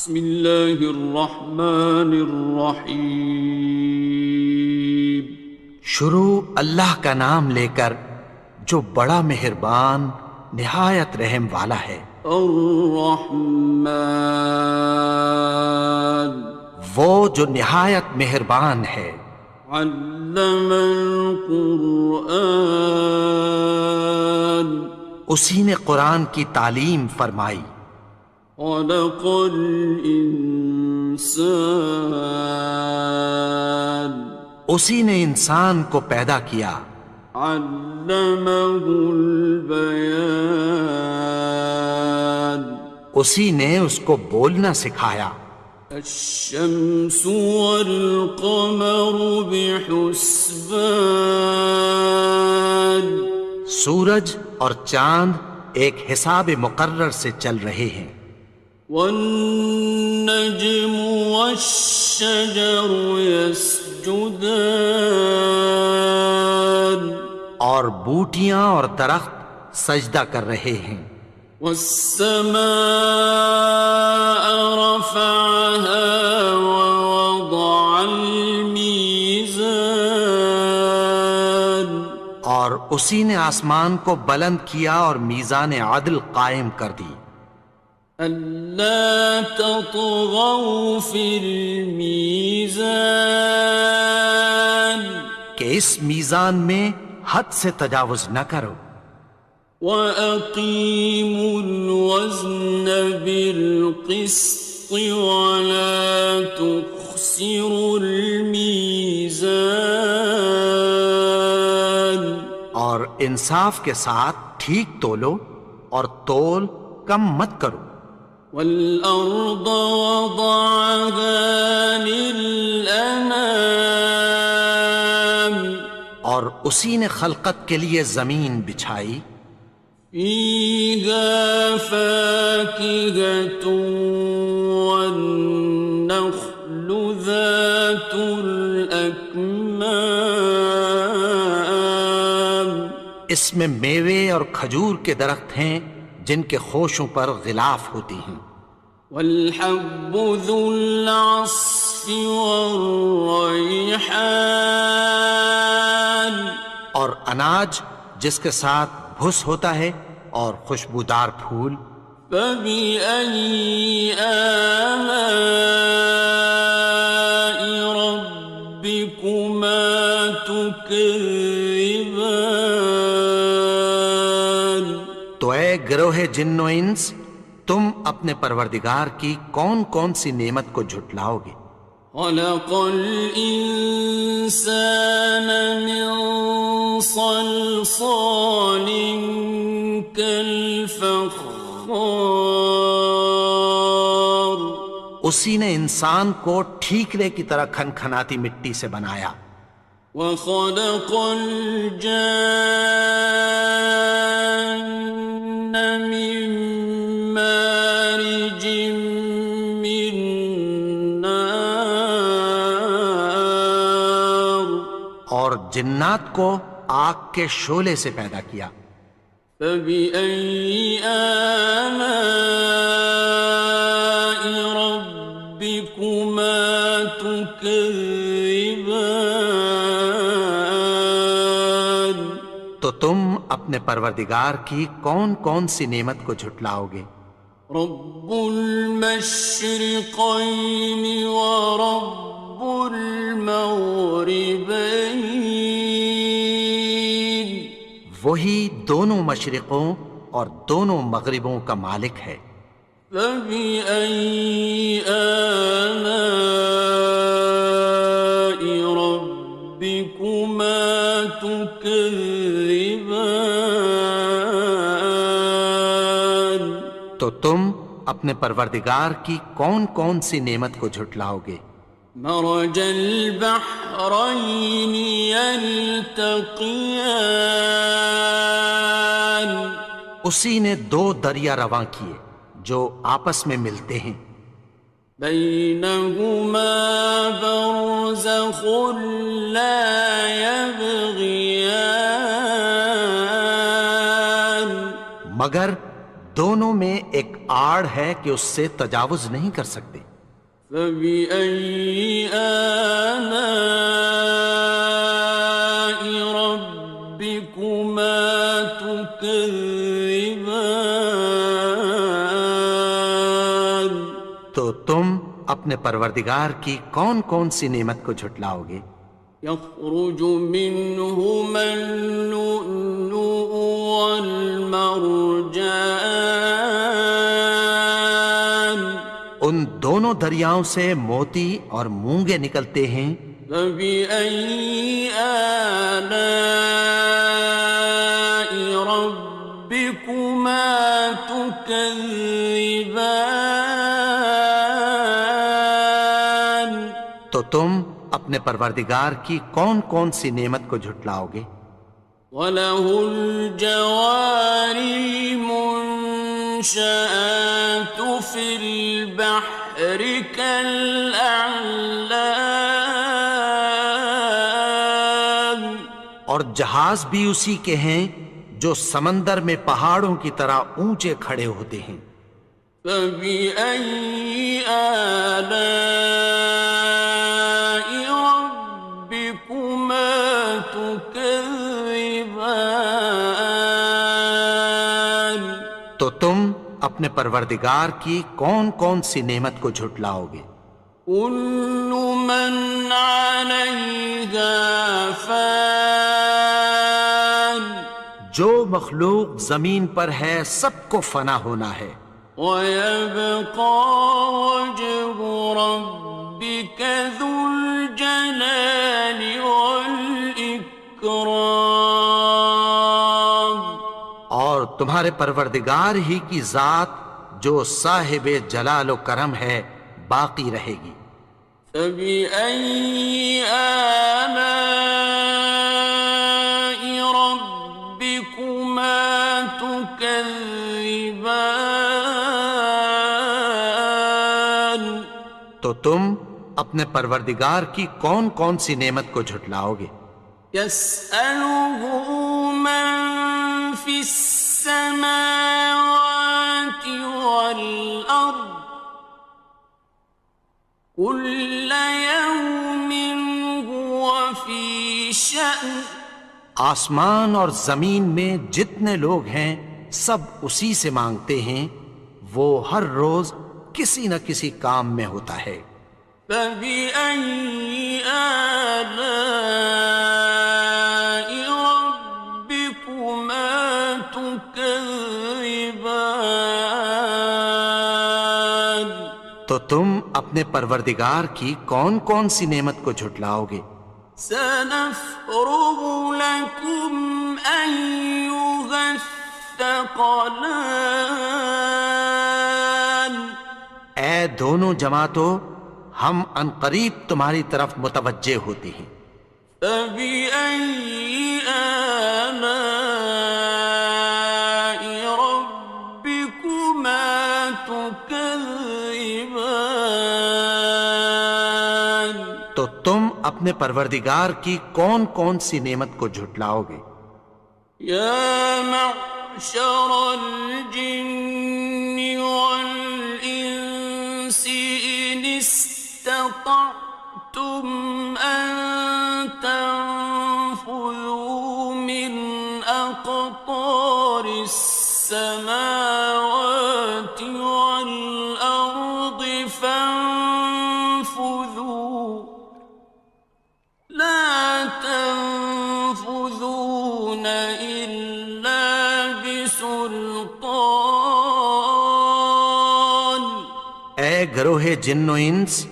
بسم اللہ الرحمن الرحیم۔ شروع اللہ کا نام لے کر جو بڑا مہربان نہایت رحم والا ہے۔ الرحمن، وہ جو نہایت مہربان ہے۔ علم القرآن، اسی نے قرآن کی تعلیم فرمائی۔ خلق الانسان، اسی نے انسان کو پیدا کیا۔ علمہ البیان، اسی نے اس کو بولنا سکھایا۔ الشمس والقمر بحسبان، سورج اور چاند ایک حساب مقرر سے چل رہے ہیں۔ والنجم والشجر يسجدان، اور بوٹیاں اور درخت سجدہ کر رہے ہیں۔ والسماء رفعها ووضع الميزان، اور اسی نے آسمان کو بلند کیا اور میزان عدل قائم کر دی۔ ألا تطغوا في الميزان، کہ اس میزان میں حد سے تجاوز نہ کرو۔ وأقيموا الوزن بالقسط ولا تخسروا الميزان، اور انصاف کے ساتھ ٹھیک تولو اور تول کم مت کرو۔ والأرض وضعها للأنام، اور اسی نے خلقت کے لیے زمین بچھائی۔ فيها فاكهة والنخل ذات الأكمام، اس میں میوے اور کھجور کے درخت ہیں جن کے خوشوں پر غلاف ہوتی ہیں۔ والحب ذو العصف والريحان، اور اناج جس کے ساتھ بھس ہوتا ہے اور خوشبودار پھول۔ فبأي آلاء ربكما تكذبان، تو اے گروہ جن و انس، تم اپنے پروردگار کی کون کون سی نعمت کو جھٹلاؤ گے؟ خلق الإنسان من صلصال كالفخار، اسی نے انسان کو ٹھیکرے کی طرح کھنکھناتی مٹی سے بنایا۔ وخلق الجان من مارج من نار، اور جنات کو آگ کے شعلے سے پیدا کیا۔ فبأي آلاء ربكما تكذبان، تو تم اپنے پروردگار کی کون کون سی نعمت کو جھٹلاؤ گے؟ رب المشرقين ورب المغربين، وہی دونوں مشرقوں اور دونوں مغربوں کا مالک ہے۔ فبأي آلاء ربكما تكذبان، تو تم اپنے پروردگار کی کون کون سی نعمت کو جھٹلاؤ گے؟ مرج البحرين يلتقيان، اسی نے دو دریا رواں کیے جو آپس میں ملتے ہیں۔ بينهما برزخ لا يبغيان، مگر دونوں میں ایک آڑ ہے کہ اس سے تجاوز نہیں کر سکتے۔ فبأي آلاء ربكما تكذبان؟ تو تم اپنے پروردگار کی کون کون سی نعمت کو جھٹلاؤ گے؟ يخرج منهما اللؤلؤ والمرجان ان دونوں دریاؤں سے موتی اور مونگے نکلتے ہیں۔ فبأي آلاء ربكما تكذبان؟ تو تم اپنے پروردگار کی کون کون سی نعمت کو جھٹلاؤ گے؟ وَلَهُ الْجَوَارِ الْمُنشَآتُ فِي الْبَحْرِ كَالْأَعْلَامِ، اور جہاز بھی اسی کے ہیں جو سمندر میں پہاڑوں کی طرح اونچے کھڑے ہوتے ہیں۔ فَبِأَيِّ آلَاءِ رَبِّكُمَا تُكَذِّبَانِ؟ تو تم اپنے پروردگار کی کون کون سی نعمت کو جھٹلاؤ گے؟ كُلُّ مَنْ عَلَيْهَا فَانٍ، جو مخلوق زمین پر ہے سب کو فنا ہونا ہے۔ وَيَبْقَى وَجْهُ رَبِّكَ ذُو الْجَلَالِ وَالْإِكْرَامِ، اور تمہارے پروردگار ہی کی ذات جو صاحب جلال و کرم ہے باقی رہے گی۔ فَبِأَيِّ آلَاءِ رَبِّكُمَا تُكَذِّبَانِ؟ تو تم اپنے پروردگار کی کون کون سی نعمت کو جھٹلاؤ گے؟ يَسْأَلُهُ مَن فِي السَّمَاوَاتِ وَالْأَرْضِ كُلَّ يَوْمٍ هُوَ فِي شَأْنٍ، آسمان اور زمین میں جتنے لوگ ہیں سب اسی سے مانگتے ہیں، وہ ہر روز کسی نہ کسی کام میں ہوتا ہے۔ فَبِأَيِّ آلَاءِ رَبِّكُمَا تُكَذِّبَانِ؟ تو تم اپنے پروردگار کی کون کون سی نعمت کو جھٹلاؤ گے؟ سَنَفْرُغُ لَكُمْ أَيُّهَ الثَّقَلَانِ، اے دونوں جماعتوں، ہم عنقریب تمہاری طرف متوجہ ہوتے ہیں۔ فَبِأَيِّ آلَاءِ رَبِّكُمَا تُكَذِّبَانِ؟ تو تم اپنے پروردگار کی کون کون سی نعمت کو جھٹلاؤ گے؟ يَا مَعْشَرَ الْجِنِّ وَالْإِنسِ إِنِ اسْتَطَعْتُمْ أَن تَنفُذُوا مِنْ أَقْطَارِ السَّمَاوَاتِ وَالْأَرْضِ فَانفُذُوا لَا تَنفُذُونَ إِلَّا بِسُلْطَانٍ۔ اے گروہ جن و انس،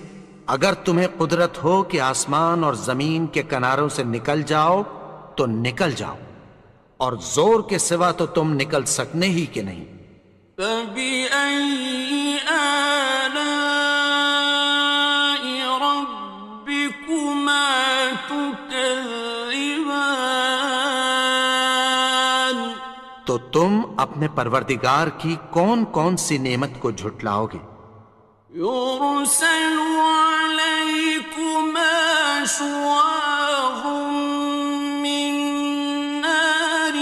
اگر تمہیں قدرت ہو کہ آسمان اور زمین کے کناروں سے نکل جاؤ تو نکل جاؤ، اور زور کے سوا تو تم نکل سکنے ہی کہ نہیں۔ فَبِأَيِّ آلَاءِ رَبِّكُمَا تُكَذِّبَانِ؟ تو تم اپنے پروردگار کی کون کون سی نعمت کو جھٹلاؤ گے؟ يُرْسَلُ عَلَيْكُمَا شُوَاظٌ مِّن نَّارٍ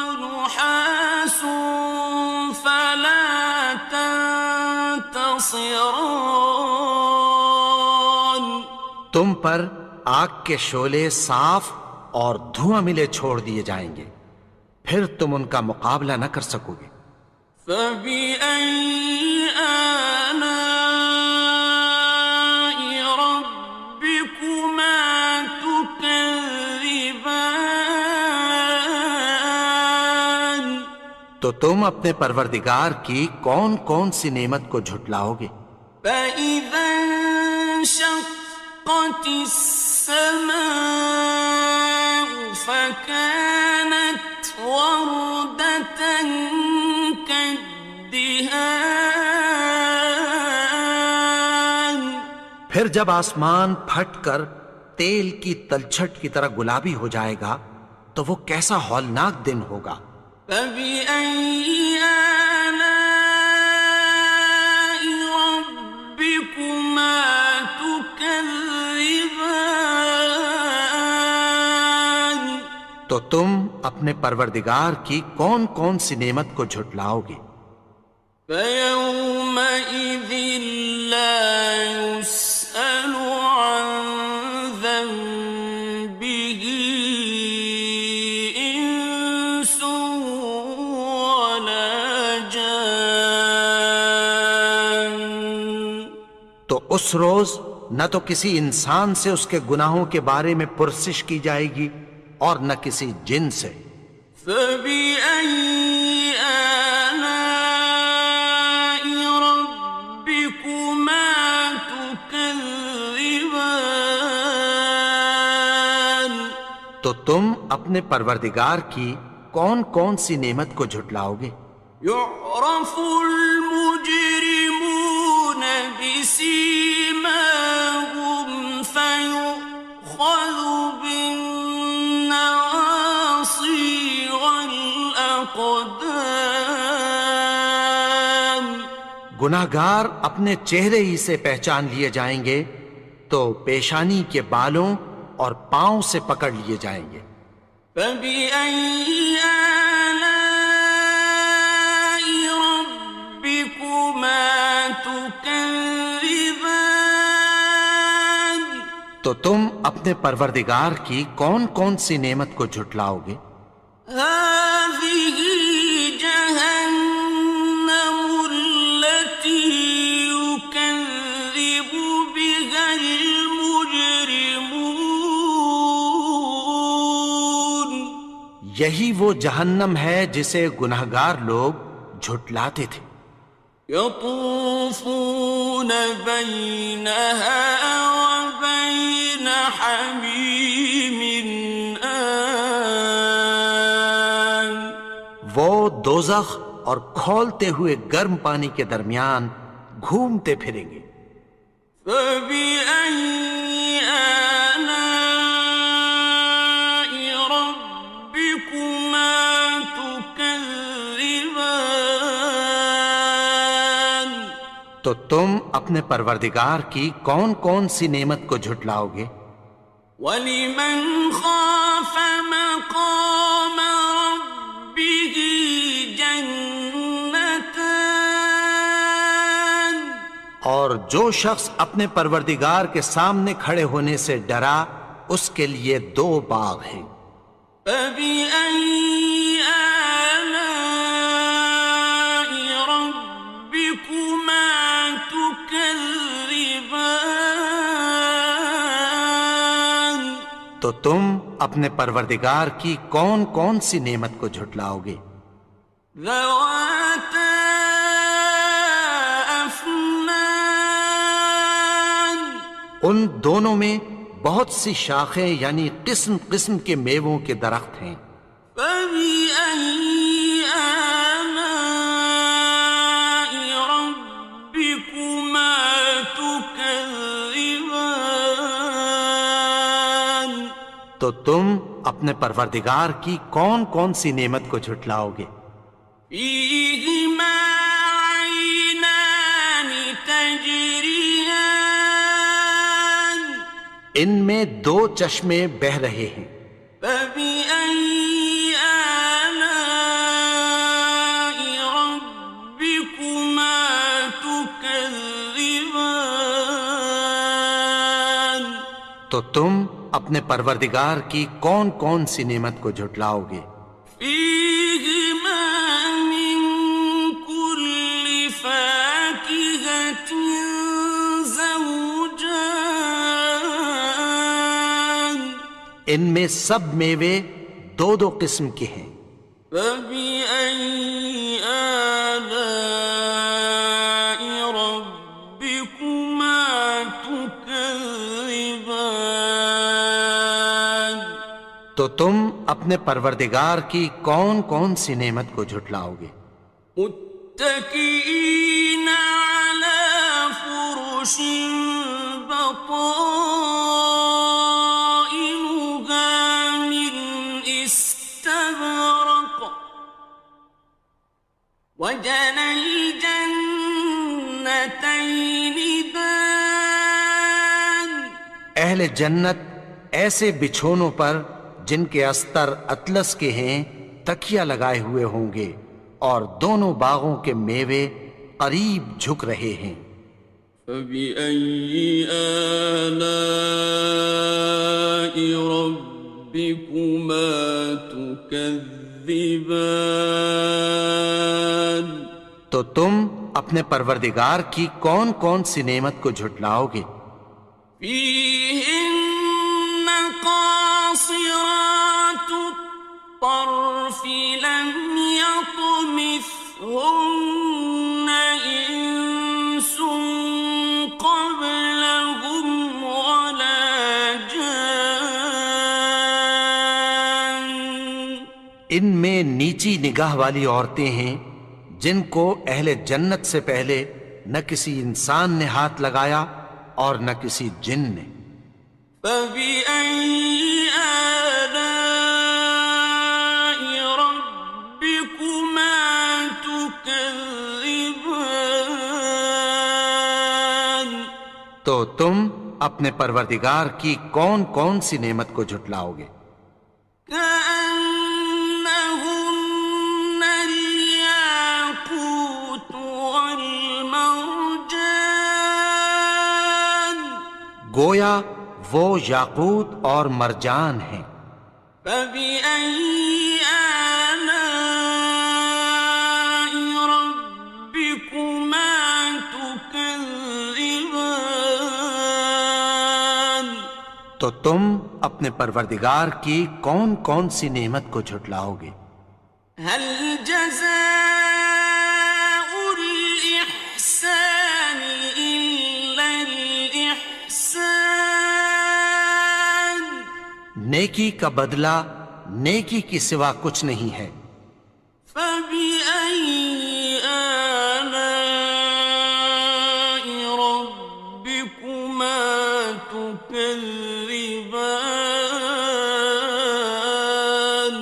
وَنُحَاسٌ فَلَا ناصران. تم پر آگ کے شعلے صاف اور دھواں ملے چھوڑ دیے جائیں گے، پھر تم ان کا مقابلہ نہ کر سکو گے۔ فَبِأَيِّ آلَاءِ رَبِّكُمَا تُكَذِّبَانِ. تو تم اپنے پروردگار کی کون کون سی نعمت کو جھٹلاؤ گے؟ فَإِذَا انشَقَّتِ السَّمَاءُ فَكَانَتْ وَرْدَةً كَالدِّهَانِ. پھر جب آسمان پھٹ کر تیل کی تلچھٹ کی طرح گلابی ہو جائے گا تو وہ کیسا ہولناک دن ہوگا۔ فَبِأَيِّ آلَاءِ رَبِّكُمَا تُكَذِّبَانِ. تو تم اپنے پروردگار کی کون کون سی نعمت کو جھٹلاؤ گے؟ فَيَوْمَئِذٍ لَا يُسْأَلُ عَنْ ذَنبِهِ إِنسٌ وَلَا جَانٌ. تو اس روز نہ تو کسی انسان سے اس کے گناہوں کے بارے میں پرسش کی جائے گی اور نہ کسی جن سے۔ فَبِأَيِّ آلَاءِ رَبِّكُمَا تُكَذِّبَانِ. تو تم اپنے پروردگار کی کون کون سی نعمت کو جھٹلاؤ گے؟ يُعْرَفُ الْمُجْرِمُونَ بِسِيمَاهُمْ فَيُؤْخَذُ بِالنَّوَاصِي وَالْأَقْدَامِ. گناہگار اپنے چہرے ہی سے پہچان لیے جائیں گے تو پیشانی کے بالوں اور پاؤں سے پکڑ لیے جائیں گے۔ فَبِأَيِّ آلَاءِ رَبِّكُمَا تُكَذِّبَانِ. تو تم اپنے پروردگار کی کون کون سی نعمت کو جھٹلاؤ گے؟ هَٰذِهِ جَهَنَّمُ الَّتِي يُكَذِّبُ بِهَا الْمُجْرِمُونَ. یہی وہ جہنم ہے جسے گناہگار لوگ جھٹلاتے تھے۔ يَطُوفُونَ بَيْنَهَا وَبَيْنَ حَمِيمٍ آنٍ. وہ دوزخ اور کھولتے ہوئے گرم پانی کے درمیان گھومتے پھریں گے۔ فَبِأَيِّ آلَاءِ رَبِّكُمَا تُكَذِّبَانِ. تو تم اپنے پروردگار کی کون کون سی نعمت کو جھٹلاؤ گے؟ وَلِمَنْ خَافَ مَقَامَ رَبِّهِ جَنَّتَانِ. اور جو شخص اپنے پروردگار کے سامنے کھڑے ہونے سے ڈرا اس کے لیے 2 باغ ہیں۔ فَبِأَيِّ آلَاءِ رَبِّكُمَا تُكَذِّبَانِ. تو تم اپنے پروردگار کی کون کون سی نعمت کو جھٹلاؤ گے؟ ذَوَاتَا أَفْنَانٍ. ان دونوں میں بہت سی شاخیں یعنی قسم قسم کے میووں کے درخت ہیں۔ فَبِأَيِّ آلَاءِ رَبِّكُمَا تُكَذِّبَانِ. تو تم اپنے پروردگار کی کون کون سی نعمت کو جھٹلاؤ گے؟ فِيهِمَا عَيْنَانِ تَجْرِيَانِ. ان میں 2 چشمے بہہ رہے ہیں۔ فَبِأَيِّ آلَاءِ رَبِّكُمَا تُكَذِّبَانِ. تو تم اپنے پروردگار کی کون کون سی نعمت کو جھٹلاؤ گے؟ فيهما من كل فاكهة زوجان ان میں سب میوے دو دو قسم کے ہیں۔ فبأي آلاء ربكما تكذبان تو تم اپنے پروردگار کی کون کون سی نعمت کو جھٹلاؤ گے؟ متكئين على فرش بطائنها من استبرق وجنى الجنتين دان اہل جنت ایسے بچھونوں پر جن کے استر اطلس کے ہیں تکیہ لگائے ہوئے ہوں گے، اور دونوں باغوں کے میوے قریب جھک رہے ہیں۔ فبأي آلاء ربكما تكذبان تو تم اپنے پروردگار کی کون کون سی نعمت کو جھٹلاؤ گے؟ فيهن قاصرات الطرف لم يطمثهن إنس قبلهم ولا جان ان میں نیچی نگاہ والی عورتیں ہیں جن کو اہل جنت سے پہلے نہ کسی انسان نے ہاتھ لگایا اور نہ کسی جن نے۔ فبأي آلاء ربكما تكذبان تو تم اپنے پروردگار کی کون کون سی نعمت کو جھٹلاؤ گے؟ كأنهن الياقوت والمرجان گویا وہ یاقوت اور مرجان ہیں۔ فبأي آلاء ربكما تكذبان تو تم اپنے پروردگار کی کون کون سی نعمت کو جھٹلاؤ گے؟ هل جزاء الإحسان إلا الإحسان نیکی کا بدلہ نیکی کی سوا کچھ نہیں ہے۔ فبأي آلاء ربكما تكذبان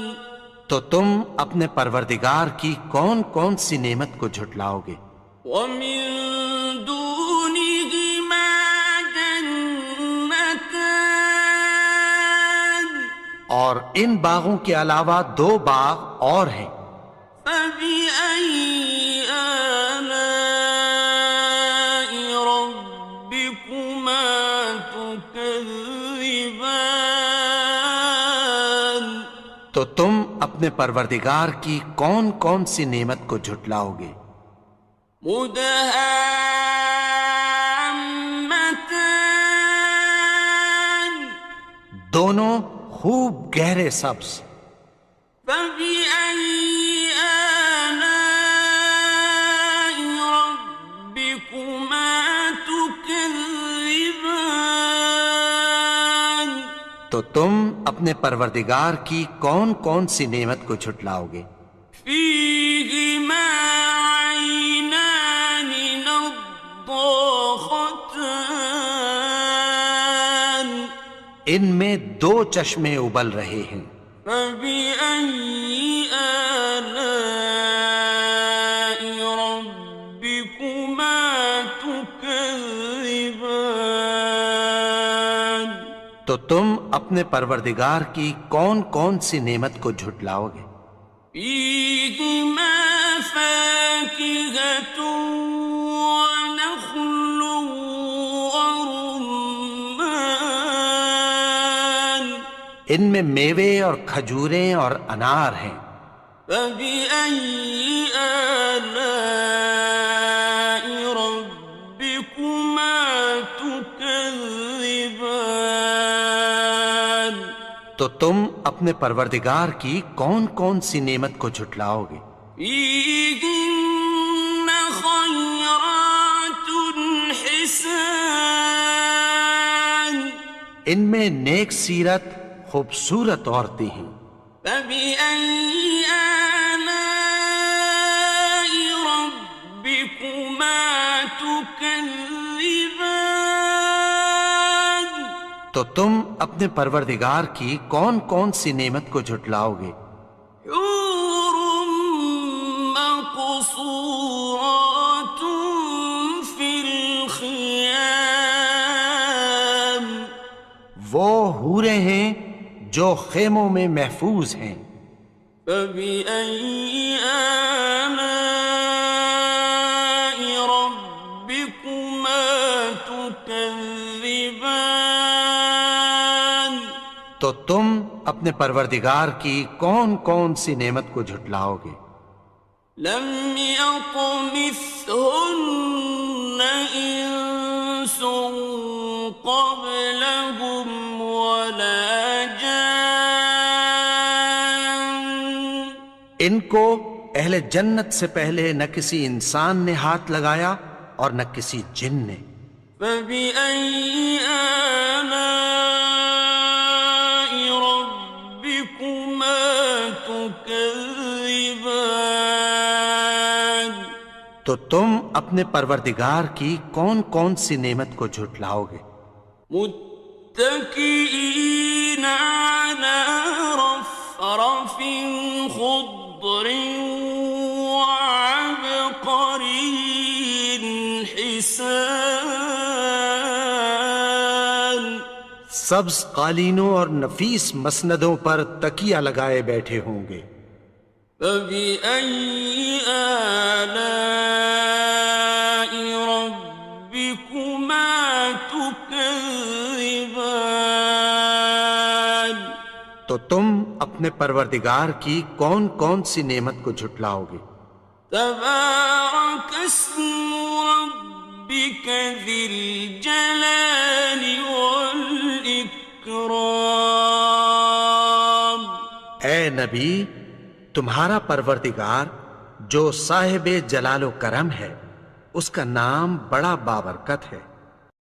تو تم اپنے پروردگار کی کون کون سی نعمت کو جھٹلاؤ گے؟ ومن دونهما جنتان اور ان باغوں کے علاوہ دو باغ اور ہیں۔ فبأي آلاء ربكما تكذبان تو تم اپنے پروردگار کی کون کون سی نعمت کو جھٹلاؤ گے؟ مدهامتان دونوں خوب گہرے سبز۔ فبأي آلاء ربكما تكذبان تو تم اپنے پروردگار کی کون کون سی نعمت کو جھٹلاؤ گے؟ فيهما عينان نضاختان ان میں دو چشمے ابل رہے ہیں۔ فبأي آلاء ربكما تكذبان تو تم اپنے پروردگار کی کون کون سی نعمت کو جھٹلاؤ گے؟ فيهما فاكهة ونخل ورمان ان میں میوے اور کھجوریں اور انار ہیں۔ فبأي آلاء ربكما تكذبان؟ تو تم اپنے پروردگار کی کون کون سی نعمت کو جھٹلاؤ گے؟ فيهن خيرات حسان، ان میں نیک سیرت خوبصورت عورتیں ہیں۔ فبأي آلاء ربكما تكذبان؟ تو تم اپنے پروردگار کی کون کون سی نعمت کو جھٹلاؤ گے؟ حور مقصورات في الخيام، وہ حوریں ہیں جو خیموں میں محفوظ ہیں۔ فبأي آلاء ربكما تكذبان؟ تو تم اپنے پروردگار کی کون کون سی نعمت کو جھٹلاؤ گے؟ لم يطمثهن إنس قبلهم ولا جان، ان کو اہل جنت سے پہلے نہ کسی انسان نے ہاتھ لگایا اور نہ کسی جن نے۔ فبأي آلاء ربكما تكذبان؟ تو تم اپنے پروردگار کی کون کون سی نعمت کو جھٹلاؤ گے؟ متكئين على رفرف خضر وعبقري حسان، سبز قالینوں اور نفیس مسندوں پر تکیہ لگائے بیٹھے ہوں گے۔ فبأي آلاء ربكما تكذبان؟ تو تم اپنے پروردگار کی کون کون سی نعمت کو جھٹلاؤ گے؟ تبارك اسم ربك ذي الجلال والإكرام۔ اے نبی، تمہارا پروردگار جو صاحب جلال و کرم ہے، اس کا نام بڑا بابرکت ہے۔